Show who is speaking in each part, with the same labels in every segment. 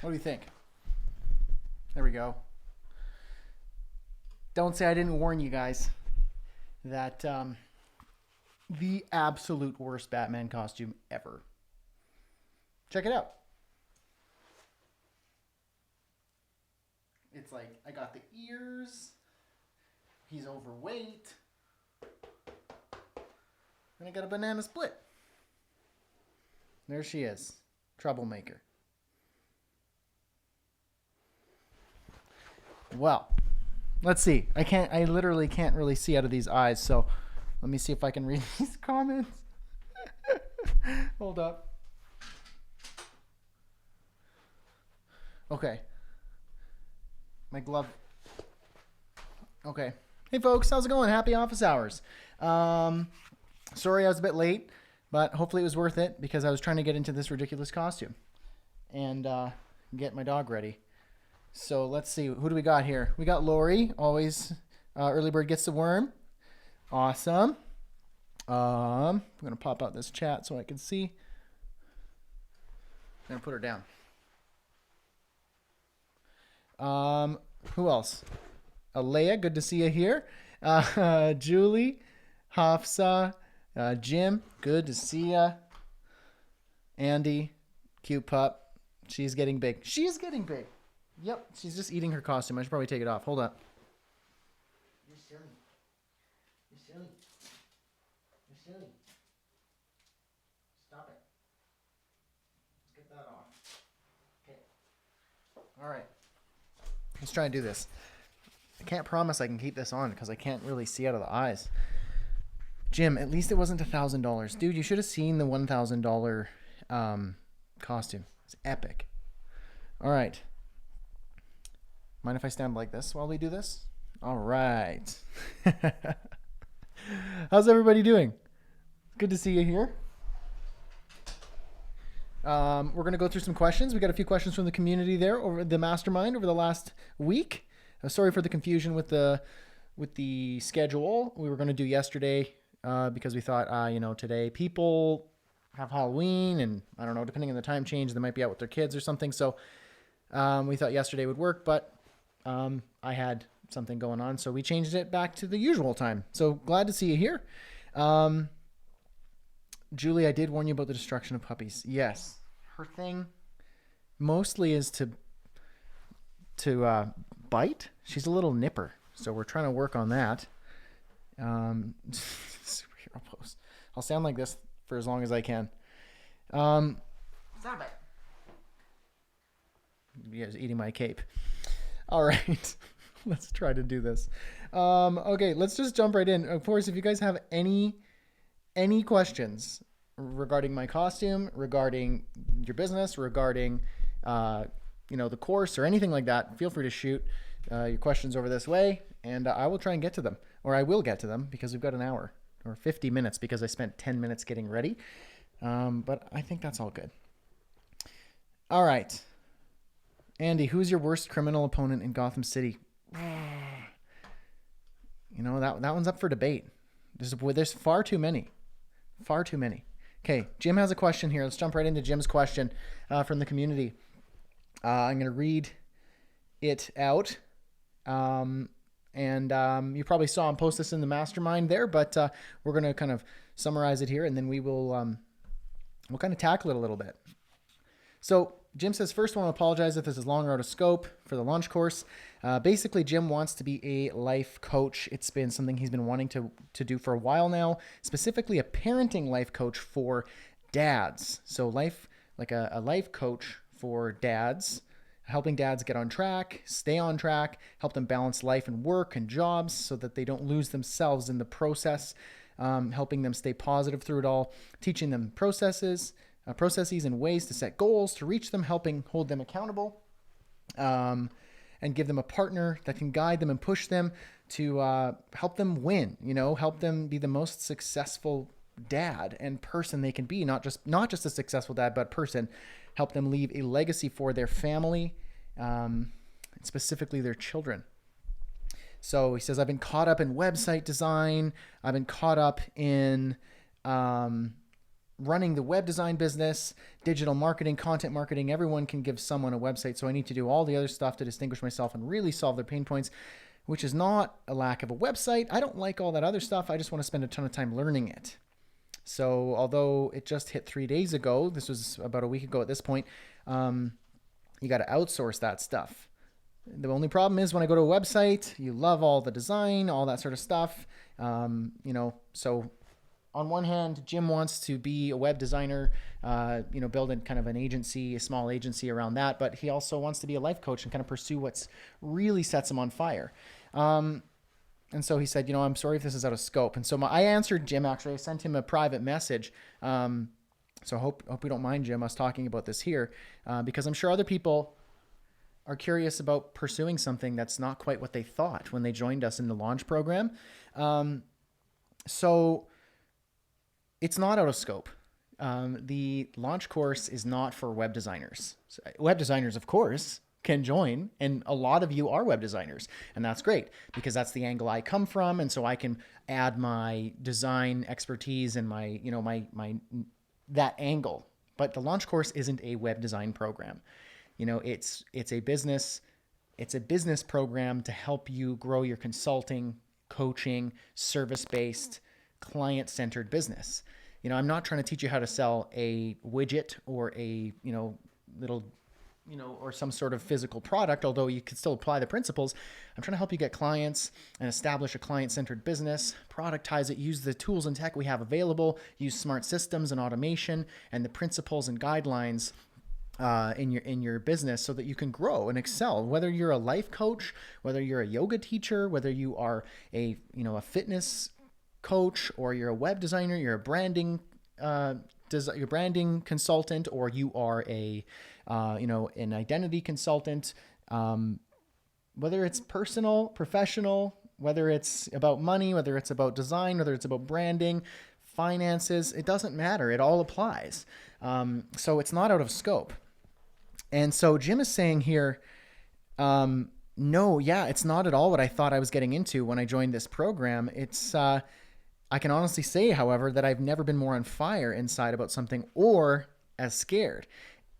Speaker 1: What do you think? There we go. Don't say I didn't warn you guys that the absolute worst Batman costume ever. Check it out. It's like I got the ears. He's overweight. And I got a banana split. There she is. Troublemaker. Well, let's see. I literally can't really see out of these eyes, so let me see if I can read these comments. Hold up. Okay. My glove. Okay. Hey folks, how's it going? Happy office hours. Sorry I was a bit late, but hopefully it was worth it because I was trying to get into this ridiculous costume and get my dog ready. So let's see. Who do we got here? We got Lori. Always early bird gets the worm. Awesome. I'm going to pop out this chat so I can see. I'm going to put her down. Who else? Alea, good to see you here. Julie, Hafsa, Jim, good to see ya. Andy, cute pup. She's getting big. She is getting big. Yep, she's just eating her costume. I should probably take it off. Hold up. You're silly. You're silly. You're silly. Stop it. Let's get that off. Okay. All right. Let's try and do this. I can't promise I can keep this on because I can't really see out of the eyes. Jim, at least it wasn't $1,000. Dude, you should have seen the $1,000 costume. It's epic. All right. Mind if I stand like this while we do this? All right. How's everybody doing? Good to see you here. We're going to go through some questions. We got a few questions from the community there over the Mastermind over the last week. Sorry for the confusion with the schedule. We were going to do yesterday because we thought, today people have Halloween and I don't know, depending on the time change, they might be out with their kids or something. So we thought yesterday would work, but I had something going on, so we changed it back to the usual time. So glad to see you here. Julie, I did warn you about the destruction of puppies. Yes. Her thing mostly is to bite. She's a little nipper, so we're trying to work on that. Superhero pose. I'll stand like this for as long as I can. Stop it. You guys eating my cape. All right. Let's try to do this. Okay, let's just jump right in. Of course, if you guys have any questions regarding my costume, regarding your business, regarding the course or anything like that, feel free to shoot your questions over this way, and I will try and get to them, or I will get to them because we've got an hour or 50 minutes because I spent 10 minutes getting ready. But I think that's all good. All right. Andy, who's your worst criminal opponent in Gotham City? That one's up for debate. There's far too many. Far too many. Okay, Jim has a question here. Let's jump right into Jim's question from the community. I'm going to read it out. You probably saw him post this in the Mastermind there, but we're going to kind of summarize it here, and then we'll kind of tackle it a little bit. So Jim says, first, I want to apologize if this is long or out of scope for the launch course. Basically, Jim wants to be a life coach. It's been something he's been wanting to do for a while now, specifically a parenting life coach for dads. So a life coach for dads, helping dads get on track, stay on track, help them balance life and work and jobs so that they don't lose themselves in the process, helping them stay positive through it all, teaching them processes and ways to set goals, to reach them, helping hold them accountable, and give them a partner that can guide them and push them to help them win, help them be the most successful dad and person they can be, not just a successful dad, but person, help them leave a legacy for their family, specifically their children. So he says, I've been caught up in website design. I've been caught up in running the web design business, digital marketing, content marketing. Everyone can give someone a website. So I need to do all the other stuff to distinguish myself and really solve their pain points, which is not a lack of a website. I don't like all that other stuff. I just want to spend a ton of time learning it. So although it just hit 3 days ago, this was about a week ago at this point, you got to outsource that stuff. The only problem is when I go to a website, you love all the design, all that sort of stuff. So on one hand, Jim wants to be a web designer, build kind of an agency, a small agency around that. But he also wants to be a life coach and kind of pursue what's really sets him on fire. And so he said, I'm sorry if this is out of scope. And so I answered Jim, actually. I sent him a private message. So hope we don't mind, Jim, us talking about this here, because I'm sure other people are curious about pursuing something that's not quite what they thought when they joined us in the launch program. So it's not out of scope. The launch course is not for web designers. So web designers, of course, can join, and a lot of you are web designers, and that's great because that's the angle I come from, and so I can add my design expertise and my that angle. But the launch course isn't a web design program. It's a business program to help you grow your consulting, coaching, service-based, client-centered business. I'm not trying to teach you how to sell a widget or a, little, or some sort of physical product, although you can still apply the principles. I'm trying to help you get clients and establish a client-centered business, productize it, use the tools and tech we have available, use smart systems and automation and the principles and guidelines in your business so that you can grow and excel. Whether you're a life coach, whether you're a yoga teacher, whether you are a fitness coach, or you're a web designer, you're a branding your branding consultant, or you are an identity consultant, whether it's personal, professional, whether it's about money, whether it's about design, whether it's about branding, finances, it doesn't matter. It all applies. So it's not out of scope. And so Jim is saying here, it's not at all what I thought I was getting into when I joined this program. It's, I can honestly say, however, that I've never been more on fire inside about something or as scared.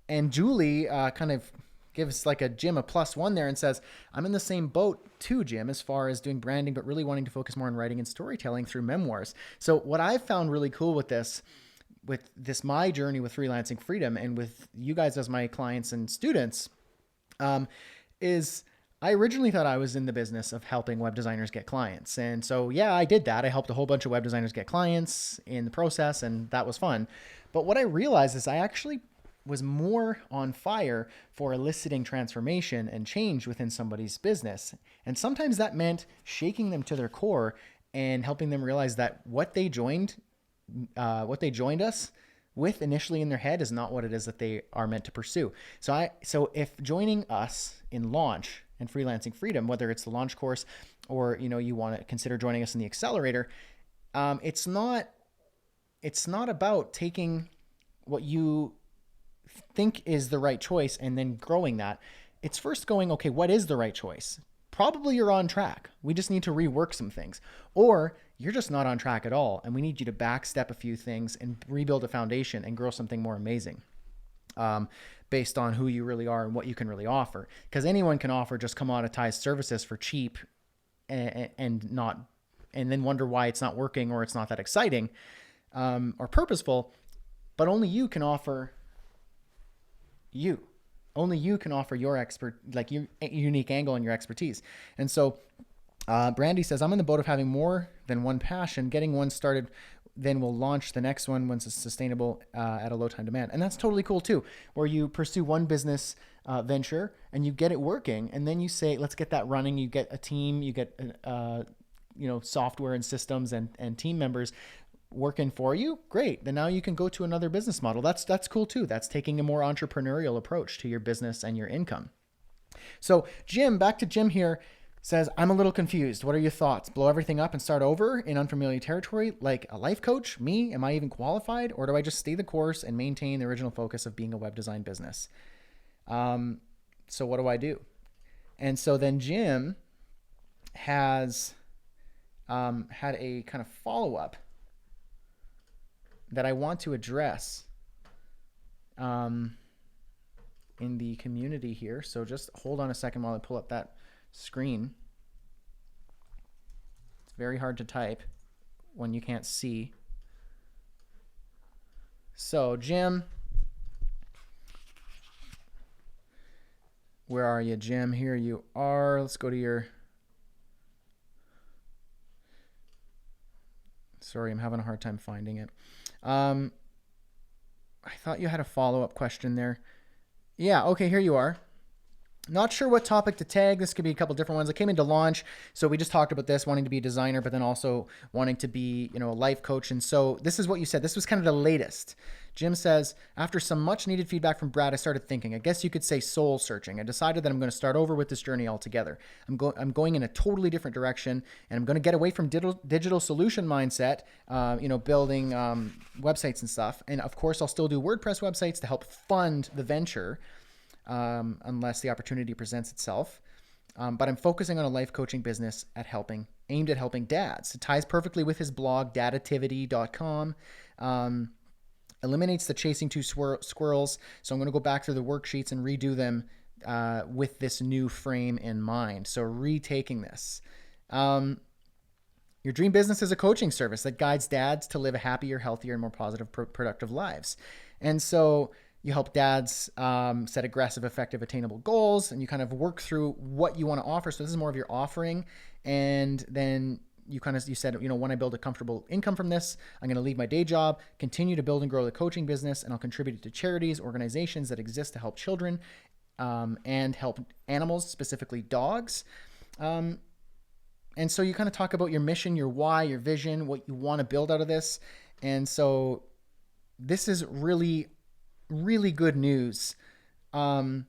Speaker 1: And Julie kind of gives like a Jim a +1 there and says, I'm in the same boat too, Jim, as far as doing branding, but really wanting to focus more on writing and storytelling through memoirs. So what I've found really cool with this, my journey with Freelancing Freedom and with you guys as my clients and students, is I originally thought I was in the business of helping web designers get clients. And so, I did that. I helped a whole bunch of web designers get clients in the process, and that was fun. But what I realized is I actually was more on fire for eliciting transformation and change within somebody's business. And sometimes that meant shaking them to their core and helping them realize that what they joined us with initially in their head is not what it is that they are meant to pursue. So if joining us in launch and Freelancing Freedom, whether it's the launch course or you want to consider joining us in the accelerator, it's not about taking what you think is the right choice and then growing that. It's first going, okay, what is the right choice? Probably you're on track. We just need to rework some things. Or you're just not on track at all, and we need you to backstep a few things and rebuild a foundation and grow something more amazing. Based on who you really are and what you can really offer. Because anyone can offer just commoditized services for cheap and then wonder why it's not working or it's not that exciting or purposeful. But only you can offer you. Only you can offer your your unique angle and your expertise. And so Brandy says, I'm in the boat of having more than one passion, getting one started, then we'll launch the next one once it's sustainable at a low time demand. And that's totally cool too, where you pursue one business venture and you get it working. And then you say, let's get that running. You get a team, you get software and systems and team members working for you. Great. Then now you can go to another business model. That's cool too. That's taking a more entrepreneurial approach to your business and your income. So back to Jim here, says, I'm a little confused. What are your thoughts? Blow everything up and start over in unfamiliar territory like a life coach? Me? Am I even qualified? Or do I just stay the course and maintain the original focus of being a web design business? So what do I do? And so then Jim has had a kind of follow-up that I want to address in the community here. So just hold on a second while I pull up that screen. It's very hard to type when you can't see. So Jim, where are you, Jim? Here you are. Let's go to your... Sorry, I'm having a hard time finding it. I thought you had a follow-up question there. Yeah, okay, here you are. Not sure what topic to tag. This could be a couple different ones. I came into launch, so we just talked about this, wanting to be a designer, but then also wanting to be, a life coach. And so this is what you said. This was kind of the latest. Jim says, after some much needed feedback from Brad, I started thinking, I guess you could say soul searching. I decided that I'm going to start over with this journey altogether. I'm going in a totally different direction, and I'm going to get away from digital solution mindset, building websites and stuff. And of course, I'll still do WordPress websites to help fund the venture, unless the opportunity presents itself. But I'm focusing on a life coaching business aimed at helping dads. It ties perfectly with his blog, dadativity.com. Eliminates the chasing two squirrels. So I'm going to go back through the worksheets and redo them with this new frame in mind. So retaking this. Your dream business is a coaching service that guides dads to live a happier, healthier, and more positive, productive lives. And so you help dads set aggressive, effective, attainable goals, and you kind of work through what you want to offer. So this is more of your offering. And then you said, when I build a comfortable income from this, I'm going to leave my day job, continue to build and grow the coaching business, and I'll contribute to charities, organizations that exist to help children and help animals, specifically dogs. And so you kind of talk about your mission, your why, your vision, what you want to build out of this. And so this is really, really good news. I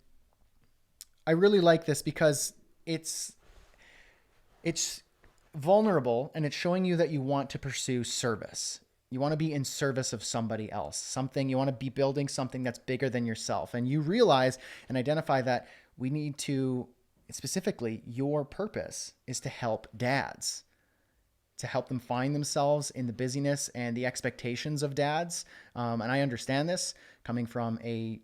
Speaker 1: really like this because it's vulnerable, and it's showing you that you want to pursue service. You want to be in service of somebody else, you want to be building something that's bigger than yourself. And you realize and identify that we need to, specifically, your purpose is to help dads, to help them find themselves in the busyness and the expectations of dads. And I understand this coming from a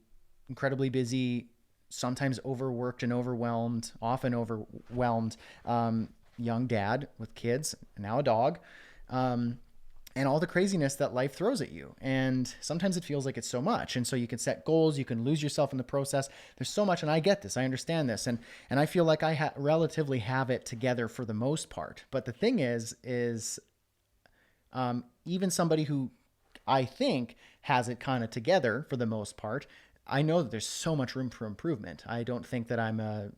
Speaker 1: incredibly busy, sometimes overworked and often overwhelmed, young dad with kids, now a dog, and all the craziness that life throws at you. And sometimes it feels like it's so much. And so you can set goals, you can lose yourself in the process. There's so much, and I get this, I understand this. And I feel like I relatively have it together for the most part. But the thing is even somebody who I think has it kind of together for the most part, I know that there's so much room for improvement. I don't think that I'm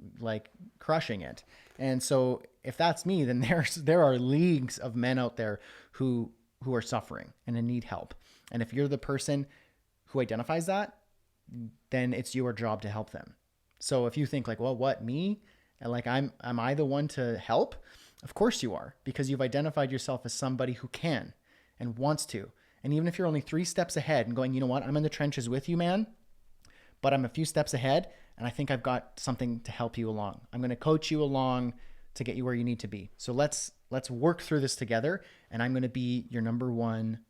Speaker 1: crushing it. And so if that's me, then there are leagues of men out there who are suffering and need help. And if you're the person who identifies that, then it's your job to help them. So if you think well, what, me? And am I the one to help? Of course you are, because you've identified yourself as somebody who can and wants to. And even if you're only 3 steps ahead and going, you know what, I'm in the trenches with you, man, but I'm a few steps ahead, and I think I've got something to help you along. I'm going to coach you along to get you where you need to be. So let's work through this together, and I'm going to be your number one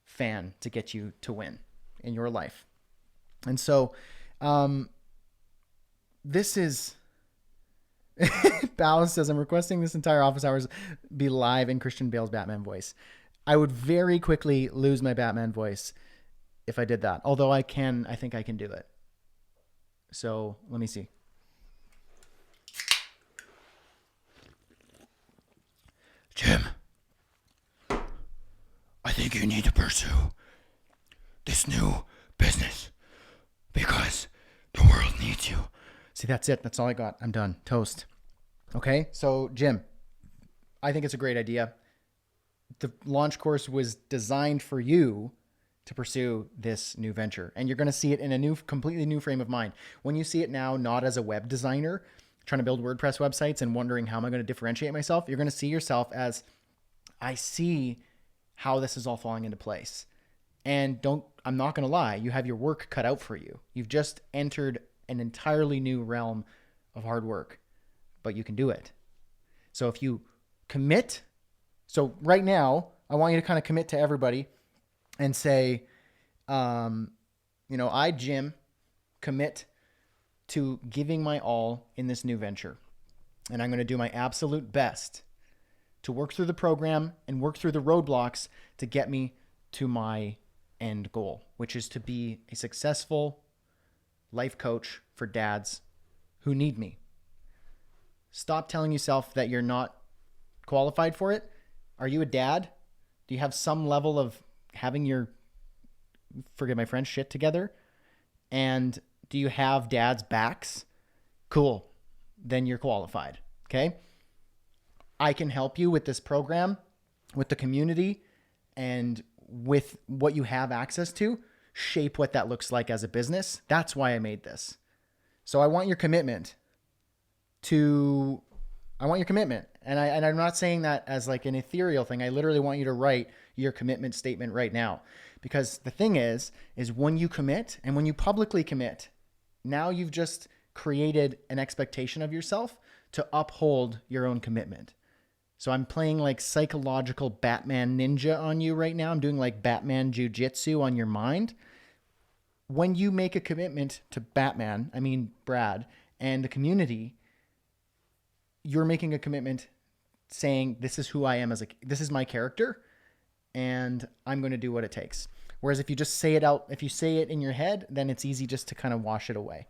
Speaker 1: fan to get you to win in your life. And so this is... Bao says, I'm requesting this entire office hours be live in Christian Bale's Batman voice. I would very quickly lose my Batman voice if I did that. Although I think I can do it. So let me see. Jim, I think you need to pursue this new business because the world needs you. See, that's it. That's all I got. I'm done. Toast. Okay. So Jim, I think it's a great idea. The launch course was designed for you to pursue this new venture. And you're going to see it in a completely new frame of mind. When you see it now, not as a web designer trying to build WordPress websites and wondering how am I going to differentiate myself, you're going to see yourself as, I see how this is all falling into place. And I'm not going to lie, you have your work cut out for you. You've just entered an entirely new realm of hard work, but you can do it. So if you commit, so right now, I want you to kind of commit to everybody and say, I, Jim, commit to giving my all in this new venture. And I'm going to do my absolute best to work through the program and work through the roadblocks to get me to my end goal, which is to be a successful life coach for dads who need me. Stop telling yourself that you're not qualified for it. Are you a dad? Do you have some level of having your, forgive my French, shit together? And do you have dad's backs? Cool. Then you're qualified. Okay. I can help you with this program, with the community, and with what you have access to, shape what that looks like as a business. That's why I made this. So I want your commitment And I'm not saying that as like an ethereal thing. I literally want you to write your commitment statement right now. Because the thing is when you commit and when you publicly commit, now you've just created an expectation of yourself to uphold your own commitment. So I'm playing like psychological Batman ninja on you right now. I'm doing like Batman jujitsu on your mind. When you make a commitment to Brad, and the community, you're making a commitment saying, this is who I am this is my character, and I'm going to do what it takes. Whereas if you just say it out, if you say it in your head, then it's easy just to kind of wash it away.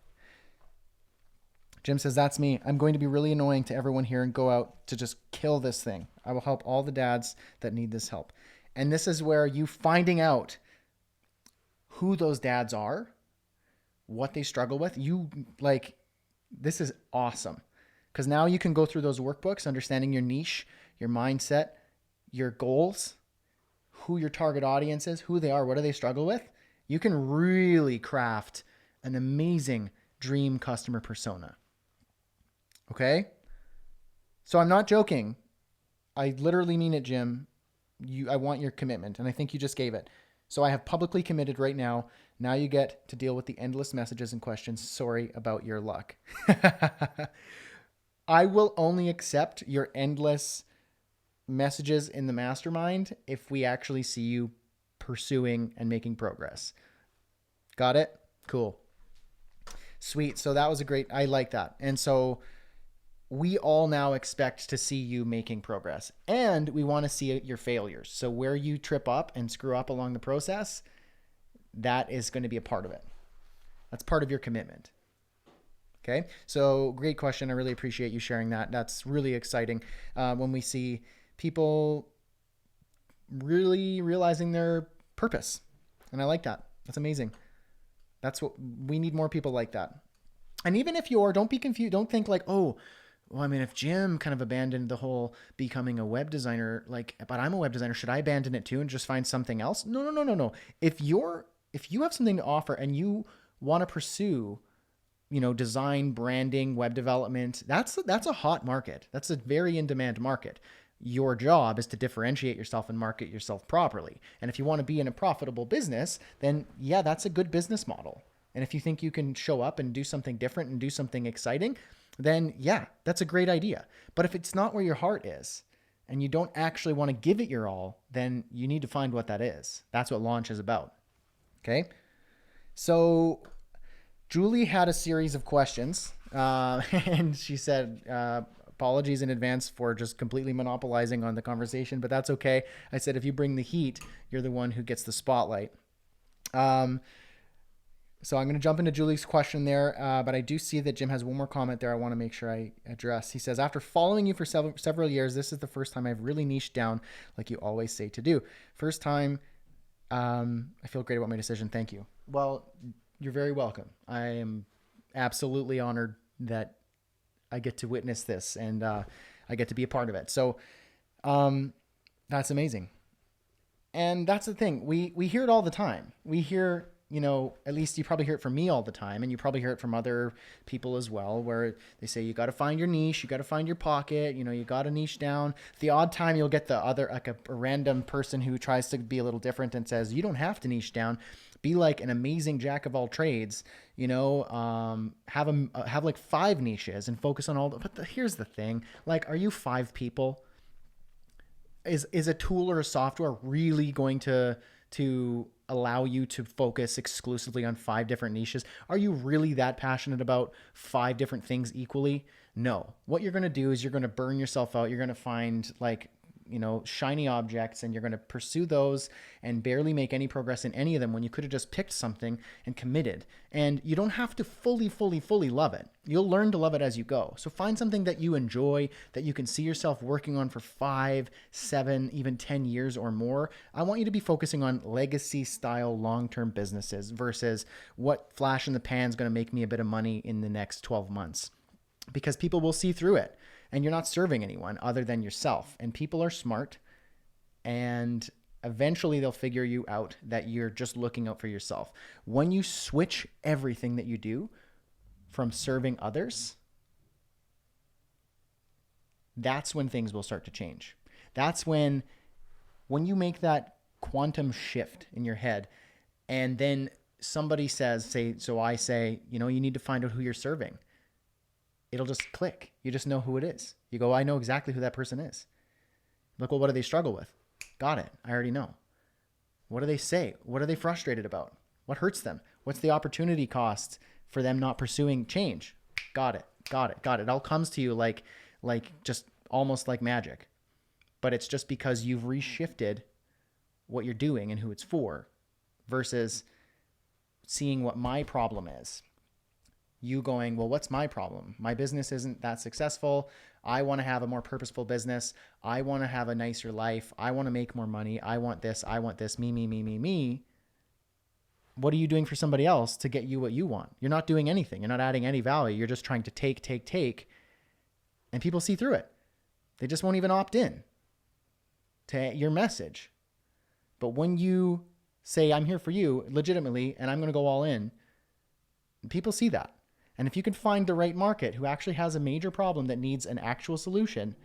Speaker 1: Jim says, that's me. I'm going to be really annoying to everyone here and go out to just kill this thing. I will help all the dads that need this help. And this is where you finding out who those dads are, what they struggle with, this is awesome. Because now you can go through those workbooks, understanding your niche, your mindset, your goals, who your target audience is, who they are, what do they struggle with. You can really craft an amazing dream customer persona. Okay? So I'm not joking. I literally mean it, Jim. I want your commitment, and I think you just gave it. So I have publicly committed right now. Now you get to deal with the endless messages and questions. Sorry about your luck. I will only accept your endless messages in the mastermind if we actually see you pursuing and making progress. Got it? Cool. Sweet. So that was I like that. And so we all now expect to see you making progress, and we want to see your failures. So where you trip up and screw up along the process, that is going to be a part of it. That's part of your commitment. Okay. So great question. I really appreciate you sharing that. That's really exciting when we see people really realizing their purpose. And I like that. That's amazing. That's what we need, more people like that. And even if don't be confused. Don't think like, oh, well, I mean, if Jim kind of abandoned the whole becoming a web designer, but I'm a web designer, should I abandon it too and just find something else? No. If you have something to offer and you want to pursue, design, branding, web development, that's a hot market. That's a very in-demand market. Your job is to differentiate yourself and market yourself properly. And if you want to be in a profitable business, then yeah, that's a good business model. And if you think you can show up and do something different and do something exciting, then yeah, that's a great idea. But if it's not where your heart is and you don't actually want to give it your all, then you need to find what that is. That's what launch is about. Okay. So Julie had a series of questions, and she said, apologies in advance for just completely monopolizing on the conversation, but that's okay. I said, if you bring the heat, you're the one who gets the spotlight. So I'm going to jump into Julie's question there, but I do see that Jim has one more comment there I want to make sure I address. He says, after following you for several years, this is the first time I've really niched down like you always say to do. First time, I feel great about my decision. Thank you. Well, you're very welcome. I am absolutely honored that I get to witness this and I get to be a part of it. So that's amazing. And that's the thing. We hear it all the time. We hear, at least you probably hear it from me all the time, and you probably hear it from other people as well, where they say, you got to find your niche, you got to find your pocket, you got to niche down. The odd time you'll get the other, like a random person who tries to be a little different and says, you don't have to niche down. Be like an amazing jack of all trades, have like 5 niches and focus on all the, but here's the thing, like, are you 5 people? Is a tool or a software really going to to allow you to focus exclusively on 5 different niches? Are you really that passionate about 5 different things equally? No. What you're going to do is you're going to burn yourself out. You're going to find like, shiny objects, and you're going to pursue those and barely make any progress in any of them when you could have just picked something and committed. And you don't have to fully love it. You'll learn to love it as you go. So find something that you enjoy, that you can see yourself working on for 5, 7, even 10 years or more. I want you to be focusing on legacy style long-term businesses versus what flash in the pan is going to make me a bit of money in the next 12 months, because people will see through it. And you're not serving anyone other than yourself. And people are smart, and eventually they'll figure you out that you're just looking out for yourself. When you switch everything that you do from serving others, that's when things will start to change. That's when you make that quantum shift in your head, and then somebody I say, you need to find out who you're serving. It'll just click. You just know who it is. You go, I know exactly who that person is. Look, well, what do they struggle with? Got it. I already know. What do they say? What are they frustrated about? What hurts them? What's the opportunity cost for them not pursuing change? Got it. It all comes to you like just almost like magic. But it's just because you've reshifted what you're doing and who it's for versus seeing what my problem is. You going, well, what's my problem? My business isn't that successful. I want to have a more purposeful business. I want to have a nicer life. I want to make more money. I want this. Me. What are you doing for somebody else to get you what you want? You're not doing anything. You're not adding any value. You're just trying to take. And people see through it. They just won't even opt in to your message. But when you say, I'm here for you legitimately, and I'm going to go all in, people see that. And if you can find the right market who actually has a major problem that needs an actual solution,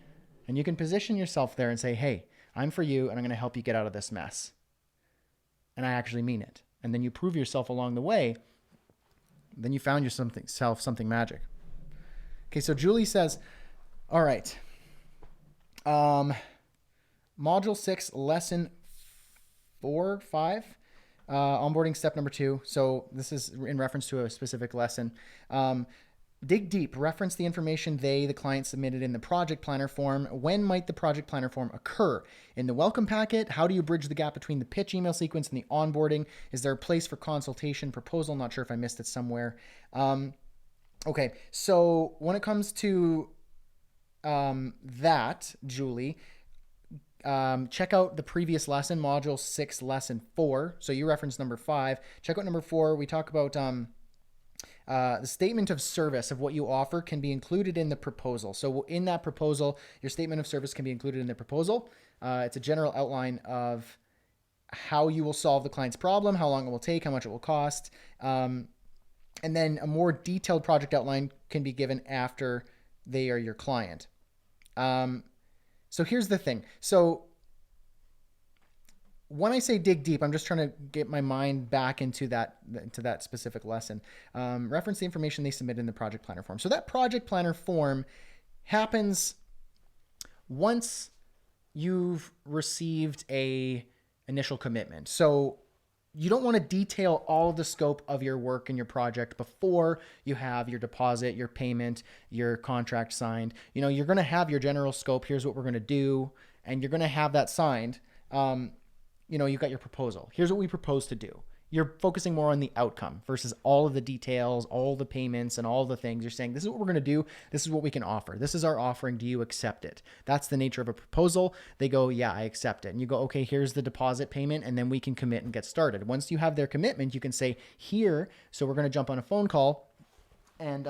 Speaker 1: and you can position yourself there and say, hey, I'm for you, and I'm going to help you get out of this mess. And I actually mean it. And then you prove yourself along the way, then you found yourself something magic. Okay, so Julie says, all right. Module 6, lesson 5. Onboarding step number 2. So this is in reference to a specific lesson. Dig deep. Reference the information the client submitted in the project planner form. When might the project planner form occur? In the welcome packet? How do you bridge the gap between the pitch email sequence and the onboarding? Is there a place for consultation, proposal? Not sure if I missed it somewhere. Okay, so when it comes to that, Julie, check out the previous lesson, module 6, lesson 4. So you referenced number 5. Check out number 4. We talk about the statement of service of what you offer can be included in the proposal. So in that proposal, your statement of service can be included in the proposal. It's a general outline of how you will solve the client's problem, how long it will take, how much it will cost. And then a more detailed project outline can be given after they are your client. So here's the thing. So when I say dig deep, I'm just trying to get my mind back into that specific lesson. Reference the information they submit in the project planner form. So that project planner form happens once you've received a initial commitment. So you don't want to detail all the scope of your work and your project before you have your deposit, your payment, your contract signed. You're going to have your general scope. Here's what we're going to do. And you're going to have that signed. You've got your proposal. Here's what we propose to do. You're focusing more on the outcome versus all of the details, all the payments and all the things. You're saying, this is what we're going to do. This is what we can offer. This is our offering. Do you accept it? That's the nature of a proposal. They go, yeah, I accept it. And you go, okay, here's the deposit payment. And then we can commit and get started. Once you have their commitment, you can say here, so we're going to jump on a phone call and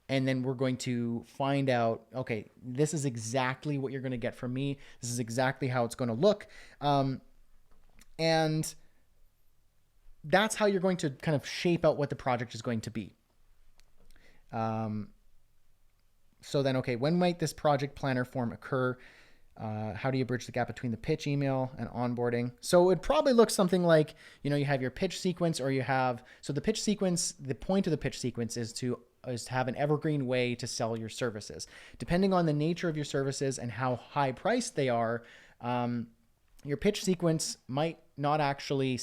Speaker 1: then we're going to find out, okay, this is exactly what you're going to get from me. This is exactly how it's going to look. And that's how you're going to kind of shape out what the project is going to be. So then, okay, when might this project planner form occur? How do you bridge the gap between the pitch email and onboarding? So it probably looks something like, you have your pitch sequence, or so the pitch sequence, the point of the pitch sequence is to have an evergreen way to sell your services. Depending on the nature of your services and how high priced they are, your pitch sequence might not actually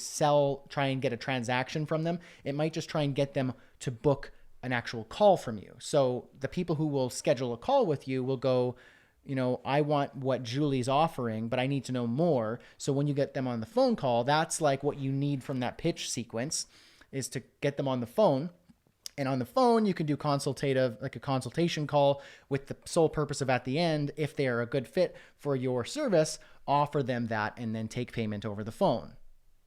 Speaker 1: try and get a transaction from them. It might just try and get them to book an actual call from you. So the people who will schedule a call with you will go, I want what Julie's offering, but I need to know more. So when you get them on the phone call, that's like what you need from that pitch sequence, is to get them on the phone. And on the phone, you can do like a consultation call with the sole purpose of, at the end, if they are a good fit for your service, offer them that and then take payment over the phone,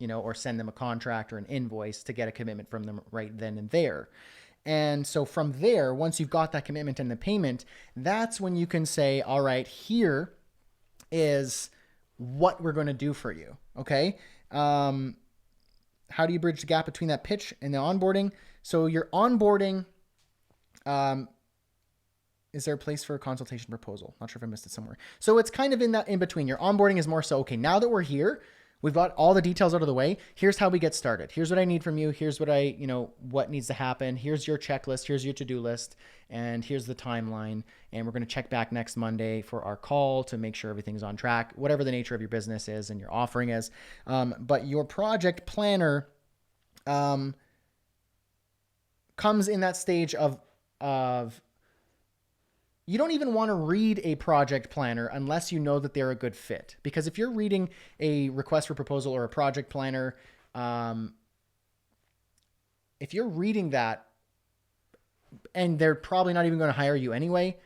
Speaker 1: or send them a contract or an invoice to get a commitment from them right then and there. And so from there, once you've got that commitment and the payment, that's when you can say, all right, here is what we're going to do for you. Okay. How do you bridge the gap between that pitch and the onboarding? So your onboarding, is there a place for a consultation proposal? Not sure if I missed it somewhere. So it's kind of in between. Your onboarding is more so, okay, now that we're here, we've got all the details out of the way. Here's how we get started. Here's what I need from you. Here's what what needs to happen. Here's your checklist. Here's your to-do list. And here's the timeline. And we're going to check back next Monday for our call to make sure everything's on track, whatever the nature of your business is and your offering is. But your project planner comes in that stage of you don't even want to read a project planner unless you know that they're a good fit. Because if you're reading a request for proposal or a project planner, if you're reading that and they're probably not even going to hire you anyway,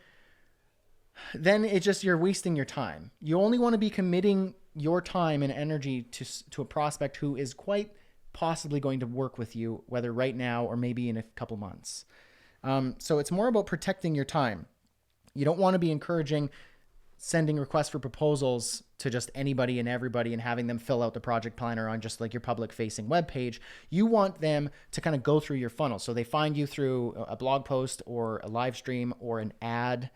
Speaker 1: then you're wasting your time. You only want to be committing your time and energy to a prospect who is quite possibly going to work with you, whether right now or maybe in a couple months. So it's more about protecting your time. You don't want to be encouraging sending requests for proposals to just anybody and everybody and having them fill out the project planner on just like your public facing web page. You want them to kind of go through your funnel. So they find you through a blog post or a live stream or an ad,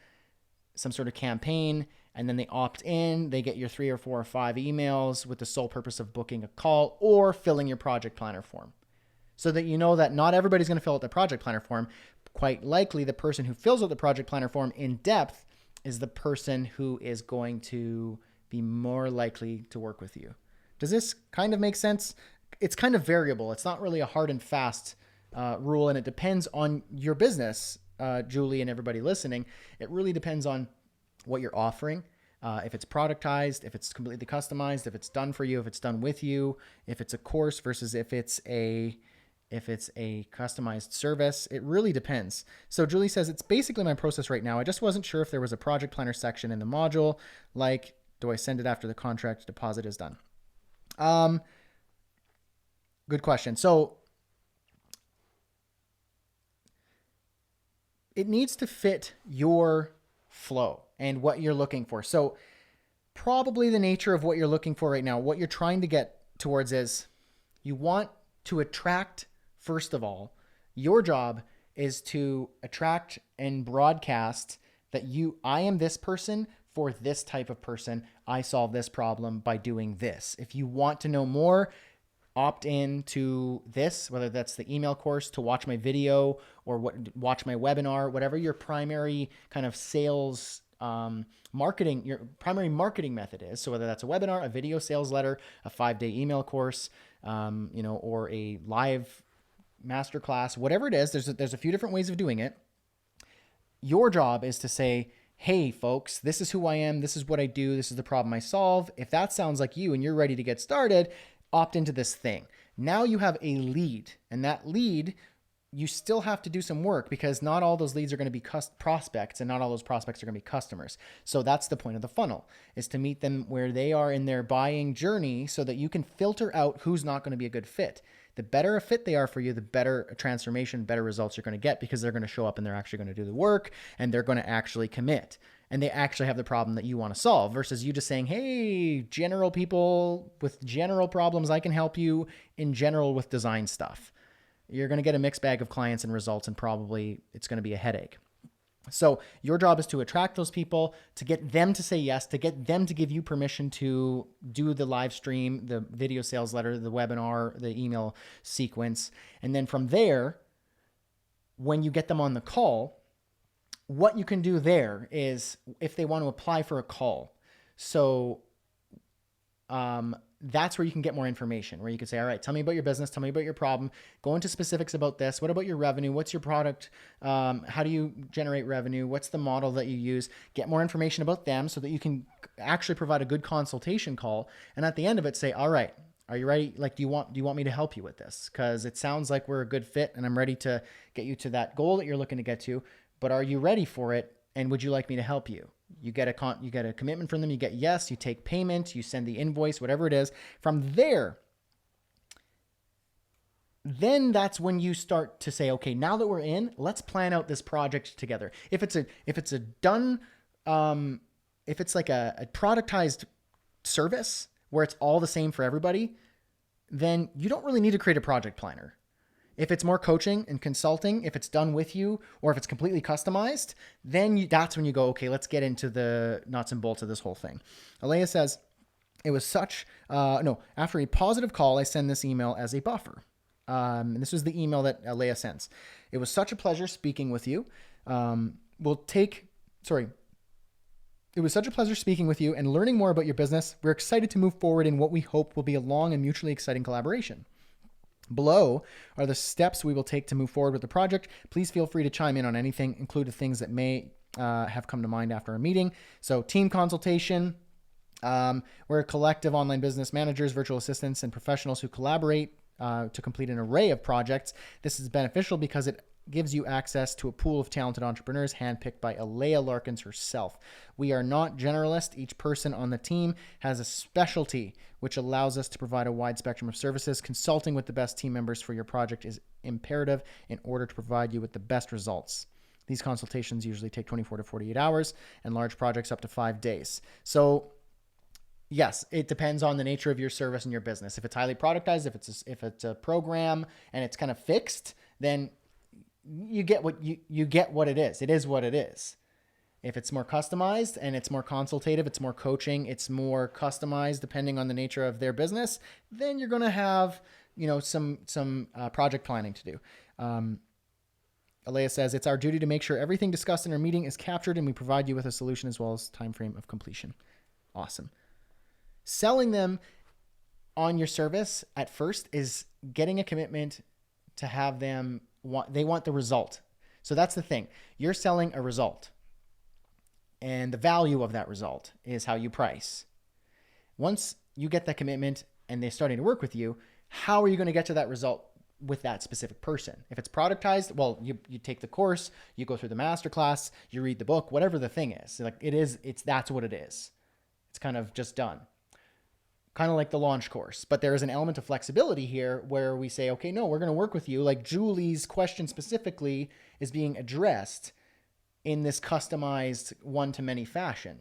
Speaker 1: some sort of campaign, and then they opt in. They get your 3 or 4 or 5 emails with the sole purpose of booking a call or filling your project planner form. So that you know that not everybody's going to fill out the project planner form. Quite likely the person who fills out the project planner form in depth is the person who is going to be more likely to work with you. Does this kind of make sense? It's kind of variable. It's not really a hard and fast rule, and it depends on your business, Julie and everybody listening. It really depends on what you're offering. If it's productized, if it's completely customized, if it's done for you, if it's done with you, if it's a course versus if it's a customized service. It really depends. So Julie says, it's basically my process right now. I just wasn't sure if there was a project planner section in the module. Like, do I send it after the contract deposit is done? Good question. So it needs to fit your flow and what you're looking for. So probably the nature of what you're looking for right now, what you're trying to get towards is you want to attract. First of all, your job is to attract and broadcast that I am this person for this type of person. I solve this problem by doing this. If you want to know more, opt in to this, whether that's the email course, to watch my video or watch my webinar, whatever your primary kind of sales marketing, your primary marketing method is. So whether that's a webinar, a video sales letter, a 5-day email course, or a live masterclass, whatever it is, there's a few different ways of doing it. Your job is to say, hey folks, this is who I am. This is what I do. This is the problem I solve. If that sounds like you and you're ready to get started, opt into this thing. Now you have a lead, and that lead, you still have to do some work because not all those leads are going to be prospects and not all those prospects are going to be customers. So that's the point of the funnel, is to meet them where they are in their buying journey so that you can filter out who's not going to be a good fit. The better a fit they are for you, the better a transformation, better results you're going to get because they're going to show up and they're actually going to do the work and they're going to actually commit. And they actually have the problem that you want to solve versus you just saying, hey, general people with general problems, I can help you in general with design stuff. You're going to get a mixed bag of clients and results, and probably it's going to be a headache. So your job is to attract those people, to get them to say yes, to get them to give you permission to do the live stream, the video sales letter, the webinar, the email sequence. And then from there, when you get them on the call, what you can do there is if they want to apply for a call. So that's where you can get more information, where you can say, all right, tell me about your business, tell me about your problem, go into specifics about this. What about your revenue? What's your product? How do you generate revenue? What's the model that you use? Get more information about them so that you can actually provide a good consultation call. And at the end of it, say, all right, are you ready? Like, do you want me to help you with this? Because it sounds like we're a good fit and I'm ready to get you to that goal that you're looking to get to, but are you ready for it? And would you like me to help you? You get a commitment from them. You get yes, you take payment, you send the invoice, whatever it is. From there, then that's when you start to say, okay, now that we're in, let's plan out this project together. If it's like a productized service where it's all the same for everybody, then you don't really need to create a project planner. If it's more coaching and consulting, if it's done with you, or if it's completely customized, then that's when you go, okay, let's get into the nuts and bolts of this whole thing. Alea says, it was after a positive call, I send this email as a buffer. And this was the email that Alea sends. It was such a pleasure speaking with you. It was such a pleasure speaking with you and learning more about your business. We're excited to move forward in what we hope will be a long and mutually exciting collaboration. Below are the steps we will take to move forward with the project. Please feel free to chime in on anything, including things that may have come to mind after our meeting. So team consultation. We're a collective online business managers, virtual assistants, and professionals who collaborate to complete an array of projects. This is beneficial because it gives you access to a pool of talented entrepreneurs handpicked by Alea Larkins herself. We are not generalists. Each person on the team has a specialty, which allows us to provide a wide spectrum of services. Consulting with the best team members for your project is imperative in order to provide you with the best results. These consultations usually take 24 to 48 hours and large projects up to 5 days. So yes, it depends on the nature of your service and your business. If it's highly productized, if it's a program and it's kind of fixed, then you get what it is. It is what it is. If it's more customized and it's more consultative, it's more coaching, it's more customized depending on the nature of their business, then you're going to have, some project planning to do. Alea says, it's our duty to make sure everything discussed in our meeting is captured and we provide you with a solution as well as time frame of completion. Awesome. Selling them on your service at first is getting a commitment to have them they want the result. So that's the thing. You're selling a result. And the value of that result is how you price. Once you get that commitment and they're starting to work with you, how are you going to get to that result with that specific person? If it's productized, well, you take the course, you go through the masterclass, you read the book, whatever the thing is. That's what it is. It's kind of just done. Kind of like the launch course, but there is an element of flexibility here where we say, okay, no, we're going to work with you. Like Julie's question specifically is being addressed in this customized one-to-many fashion.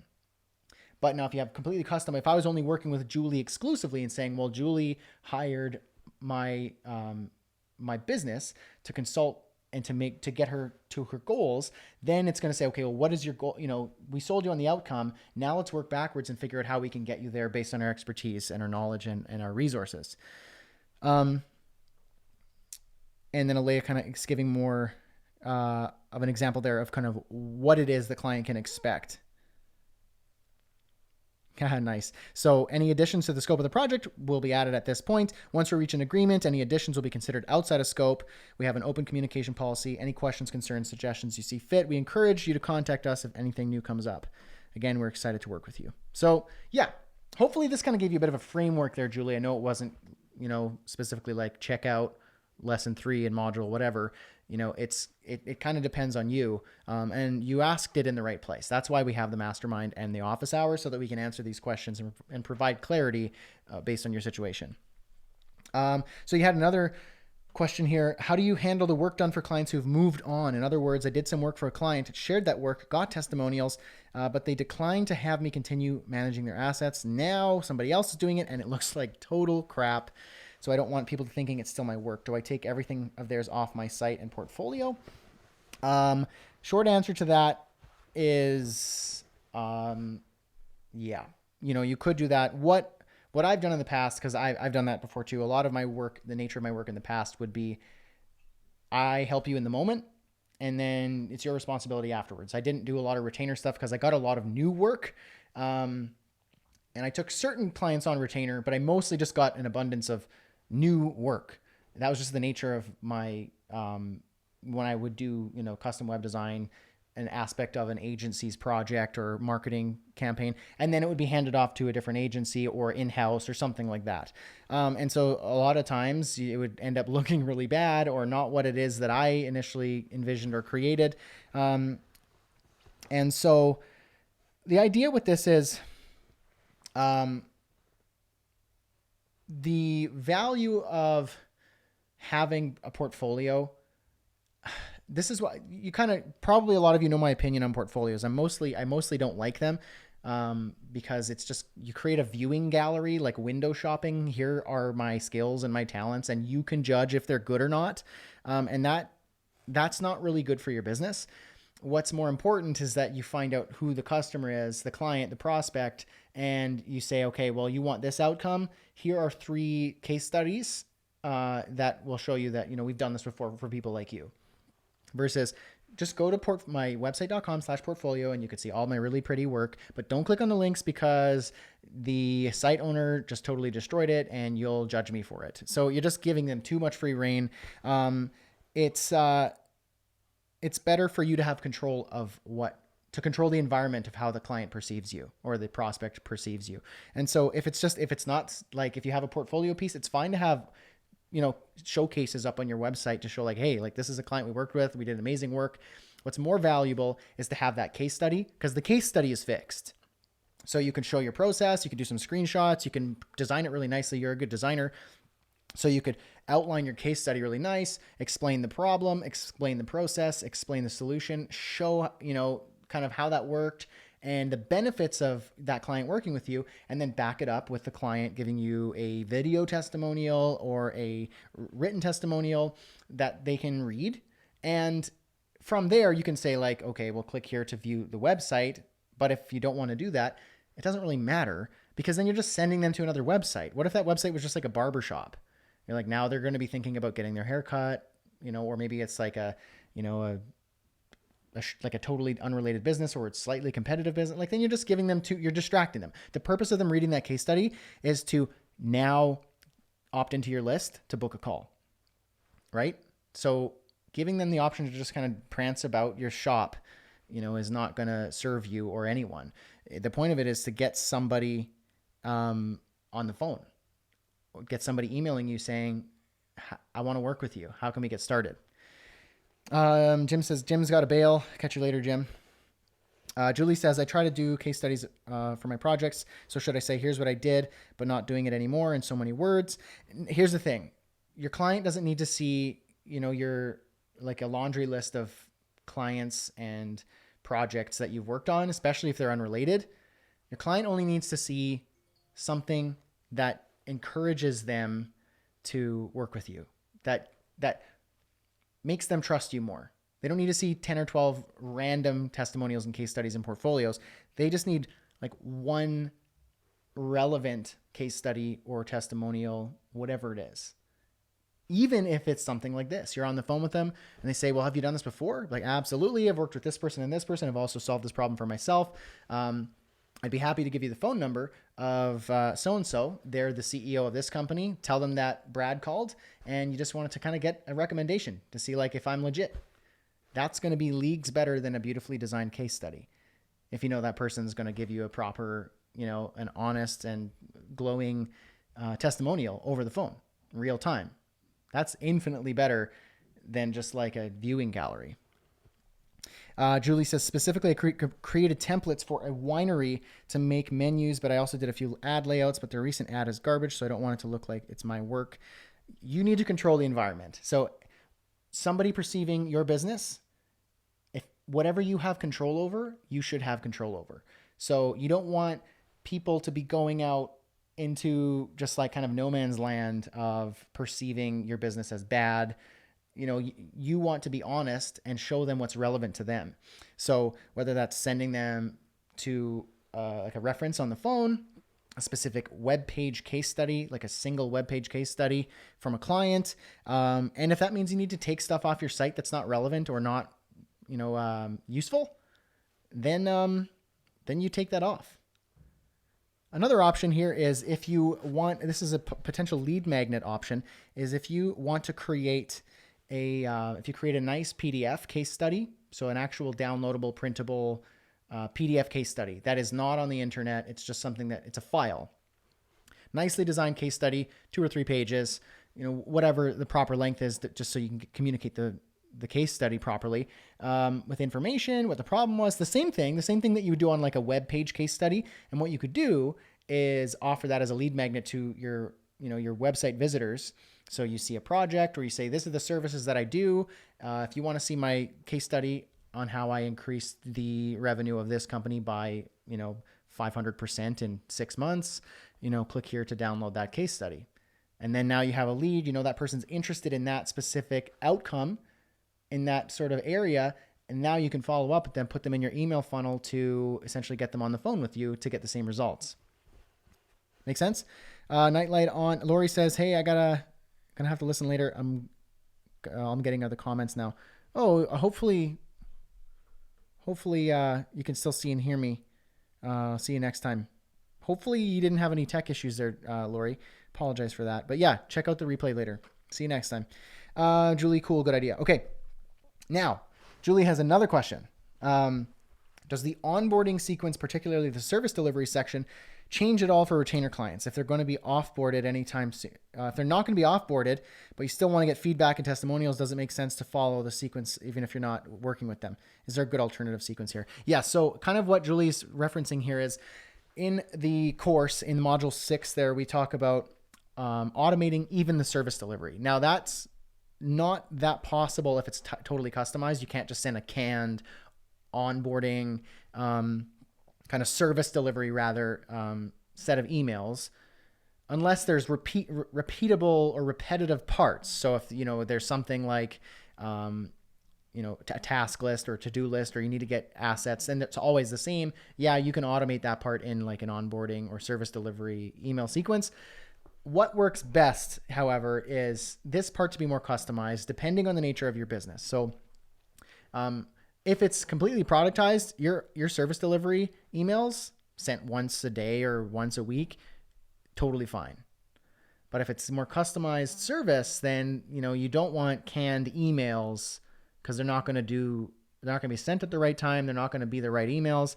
Speaker 1: But now if you have completely custom, if I was only working with Julie exclusively and saying, well, Julie hired my business to consult and to get her to her goals, then it's going to say, okay, well, what is your goal? We sold you on the outcome. Now let's work backwards and figure out how we can get you there based on our expertise and our knowledge and our resources. And then Alea kind of is giving more of an example there of kind of what it is the client can expect. Nice. So any additions to the scope of the project will be added at this point. Once we reach an agreement, any additions will be considered outside of scope. We have an open communication policy. Any questions, concerns, suggestions you see fit, we encourage you to contact us if anything new comes up. Again, we're excited to work with you. So yeah, hopefully this kind of gave you a bit of a framework there, Julie. I know it wasn't, specifically like check out lesson 3 in module, whatever. It kind of depends on you. And you asked it in the right place. That's why we have the mastermind and the office hours so that we can answer these questions and provide clarity based on your situation. So you had another question here. How do you handle the work done for clients who've moved on? In other words, I did some work for a client, shared that work, got testimonials, but they declined to have me continue managing their assets. Now somebody else is doing it and it looks like total crap. So I don't want people thinking it's still my work. Do I take everything of theirs off my site and portfolio? Short answer to that is, yeah. You could do that. What I've done in the past, because I've done that before too, a lot of my work, the nature of my work in the past would be I help you in the moment, and then it's your responsibility afterwards. I didn't do a lot of retainer stuff because I got a lot of new work. and I took certain clients on retainer, but I mostly just got an abundance of new work. That was just the nature of my, when I would do, custom web design, an aspect of an agency's project or marketing campaign, and then it would be handed off to a different agency or in-house or something like that. And so a lot of times it would end up looking really bad or not what it is that I initially envisioned or created. And so the idea with this is, the value of having a portfolio. This is what you probably a lot of you know my opinion on portfolios. I mostly don't like them, because it's just, you create a viewing gallery, like window shopping. Here are my skills and my talents, and you can judge if they're good or not. And that's not really good for your business. What's more important is that you find out who the customer is, the client, the prospect, and you say, okay, well, you want this outcome. Here are 3 case studies that will show you that, we've done this before for people like you. Versus just go to my website.com/portfolio and you can see all my really pretty work, but don't click on the links because the site owner just totally destroyed it and you'll judge me for it. So you're just giving them too much free reign. It's better for you to have control of to control the environment of how the client perceives you or the prospect perceives you. And so if it's not like, if you have a portfolio piece, it's fine to have, showcases up on your website to show like, hey, like this is a client we worked with, we did amazing work. What's more valuable is to have that case study, because the case study is fixed. So you can show your process, you can do some screenshots, you can design it really nicely. You're a good designer. So you could outline your case study really nice, explain the problem, explain the process, explain the solution, show, kind of how that worked and the benefits of that client working with you, and then back it up with the client giving you a video testimonial or a written testimonial that they can read. And from there, you can say like, okay, we'll click here to view the website. But if you don't want to do that, it doesn't really matter, because then you're just sending them to another website. What if that website was just like a barber shop? You're like, now they're going to be thinking about getting their hair cut, or maybe it's like a totally unrelated business, or it's slightly competitive business. Like, then you're just giving them you're distracting them. The purpose of them reading that case study is to now opt into your list to book a call, right? So giving them the option to just kind of prance about your shop, is not going to serve you or anyone. The point of it is to get somebody on the phone, get somebody emailing you saying, I want to work with you. How can we get started? Jim says, Jim's got to bail. Catch you later, Jim. Julie says, I try to do case studies for my projects. So should I say, here's what I did, but not doing it anymore in so many words? Here's the thing. Your client doesn't need to see, your like a laundry list of clients and projects that you've worked on, especially if they're unrelated. Your client only needs to see something that encourages them to work with you, that makes them trust you more. They don't need to see 10 or 12 random testimonials and case studies and portfolios. They just need like one relevant case study or testimonial, whatever it is. Even if it's something like this, you're on the phone with them and they say, well, have you done this before? Like, absolutely. I've worked with this person and this person. I've also solved this problem for myself. I'd be happy to give you the phone number of so-and-so. They're the CEO of this company. Tell them that Brad called and you just wanted to kind of get a recommendation to see like if I'm legit. That's going to be leagues better than a beautifully designed case study. If that person's going to give you a proper, an honest and glowing testimonial over the phone, real time. That's infinitely better than just like a viewing gallery. Julie says, specifically, I created templates for a winery to make menus, but I also did a few ad layouts, but their recent ad is garbage, so I don't want it to look like it's my work. You need to control the environment. So somebody perceiving your business, if whatever you have control over, you should have control over. So you don't want people to be going out into just like kind of no man's land of perceiving your business as bad. You want to be honest and show them what's relevant to them. So whether that's sending them to like a reference on the phone, a specific web page case study, like a single web page case study from a client. And if that means you need to take stuff off your site that's not relevant or not, useful, then you take that off. Another option here is if you want, this is a potential lead magnet option, is if you want to create if you create a nice PDF case study, so an actual downloadable, printable PDF case study that is not on the internet. It's just something that it's a file. Nicely designed case study, 2 or 3 pages, whatever the proper length is, just so you can communicate the case study properly with information, what the problem was, the same thing that you would do on like a web page case study. And what you could do is offer that as a lead magnet to your website visitors. So you see a project or you say, this is the services that I do. If you want to see my case study on how I increased the revenue of this company by, 500% in 6 months, click here to download that case study. And then now you have a lead, that person's interested in that specific outcome in that sort of area. And now you can follow up with them, put them in your email funnel to essentially get them on the phone with you to get the same results. Make sense? Nightlight on. Lori says, hey, gonna have to listen later. I'm getting other comments now. Oh, hopefully you can still see and hear me. See you next time. Hopefully you didn't have any tech issues there, Lori. Apologize for that. But yeah, check out the replay later. See you next time. Julie, cool, good idea. Okay. Now, Julie has another question. Does the onboarding sequence, particularly the service delivery section, change at all for retainer clients if they're going to be offboarded anytime soon? If they're not going to be offboarded, but you still want to get feedback and testimonials, does it make sense to follow the sequence even if you're not working with them? Is there a good alternative sequence here? Yeah, so kind of what Julie's referencing here is in the course, in module 6 there, we talk about automating even the service delivery. Now that's not that possible if it's totally customized. You can't just send a canned onboarding kind of service delivery set of emails unless there's repeatable or repetitive parts. So if there's something like a task list or to-do list, or you need to get assets and it's always the same, yeah, you can automate that part in like an onboarding or service delivery email sequence. What works best, however, is this part to be more customized depending on the nature of your business. So if it's completely productized, your service delivery emails sent once a day or once a week, totally fine. But if it's more customized service, then you don't want canned emails because they're not going to be sent at the right time. They're not going to be the right emails.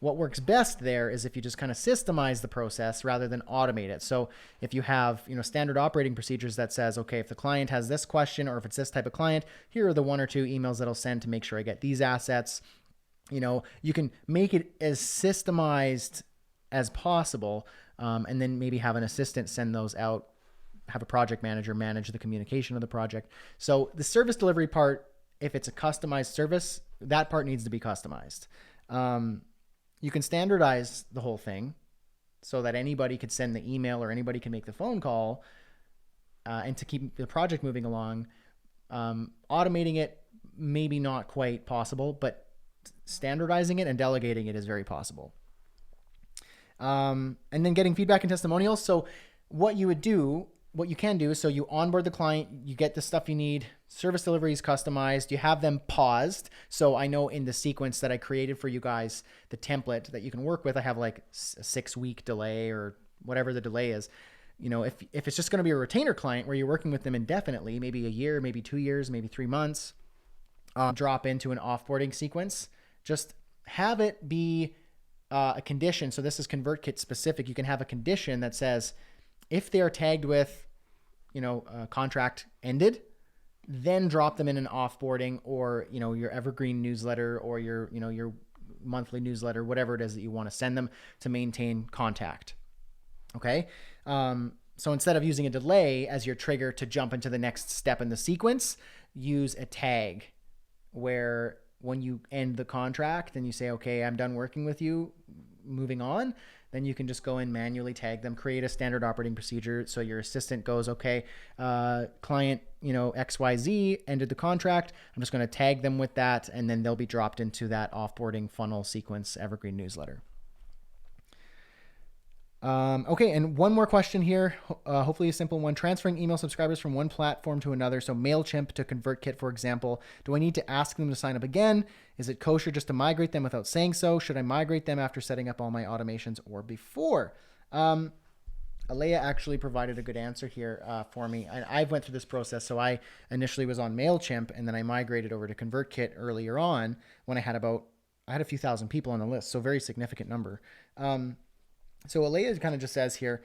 Speaker 1: What works best there is if you just kind of systemize the process rather than automate it. So if you have, standard operating procedures that says, okay, if the client has this question, or if it's this type of client, here are the 1 or 2 emails that I'll send to make sure I get these assets. You can make it as systemized as possible. And then maybe have an assistant send those out, have a project manager manage the communication of the project. So the service delivery part, if it's a customized service, that part needs to be customized. You can standardize the whole thing so that anybody could send the email or anybody can make the phone call, and to keep the project moving along. Automating it, maybe not quite possible, but standardizing it and delegating it is very possible. And then getting feedback and testimonials. So what you can do, so you onboard the client, you get the stuff you need, service delivery is customized, you have them paused. So I know in the sequence that I created for you guys, the template that you can work with, I have like a 6-week delay or whatever the delay is. If it's just going to be a retainer client where you're working with them indefinitely, maybe a year, maybe 2 years, maybe 3 months, drop into an offboarding sequence, just have it be a condition. So this is ConvertKit specific. You can have a condition that says, if they are tagged with, contract ended, then drop them in an offboarding or, your evergreen newsletter or your monthly newsletter, whatever it is that you want to send them to maintain contact. Okay. So instead of using a delay as your trigger to jump into the next step in the sequence, use a tag where when you end the contract and you say, okay, I'm done working with you, moving on, then you can just go in, manually tag them, create a standard operating procedure. So your assistant goes, okay, client, XYZ ended the contract. I'm just going to tag them with that. And then they'll be dropped into that offboarding funnel sequence evergreen newsletter. Okay, and one more question here, hopefully a simple one. Transferring email subscribers from one platform to another, so MailChimp to ConvertKit, for example. Do I need to ask them to sign up again? Is it kosher just to migrate them without saying so? Should I migrate them after setting up all my automations or before? Alea actually provided a good answer here for me. I went through this process. So I initially was on MailChimp, and then I migrated over to ConvertKit earlier on when I had a few thousand people on the list. So very significant number. So Alea kind of just says here,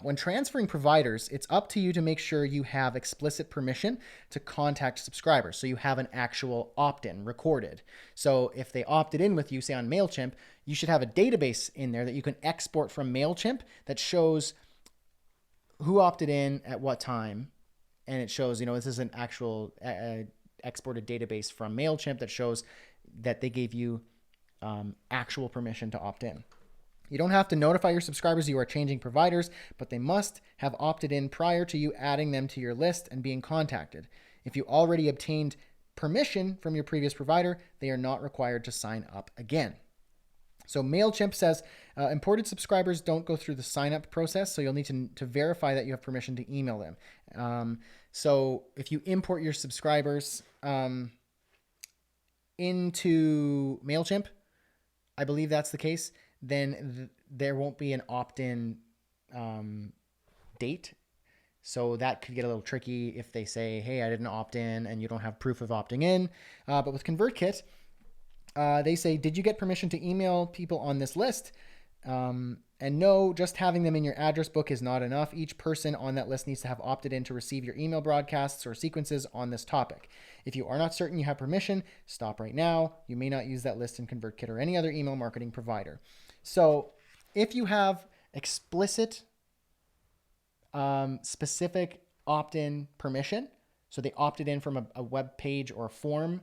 Speaker 1: when transferring providers, it's up to you to make sure you have explicit permission to contact subscribers. So you have an actual opt-in recorded. So if they opted in with you, say on MailChimp, you should have a database in there that you can export from MailChimp that shows who opted in at what time. And it shows, this is an actual exported database from MailChimp that shows that they gave you actual permission to opt in. You don't have to notify your subscribers you are changing providers, but they must have opted in prior to you adding them to your list and being contacted. If you already obtained permission from your previous provider, they are not required to sign up again. So MailChimp says imported subscribers don't go through the sign-up process, so you'll need to verify that you have permission to email them. So if you import your subscribers into MailChimp, I believe that's the case, then there won't be an opt-in date. So that could get a little tricky if they say, hey, I didn't opt in, and you don't have proof of opting in. But with ConvertKit, they say, did you get permission to email people on this list? And no, just having them in your address book is not enough. Each person on that list needs to have opted in to receive your email broadcasts or sequences on this topic. If you are not certain you have permission, stop right now. You may not use that list in ConvertKit or any other email marketing provider. So if you have explicit, specific opt-in permission, so they opted in from a web page or a form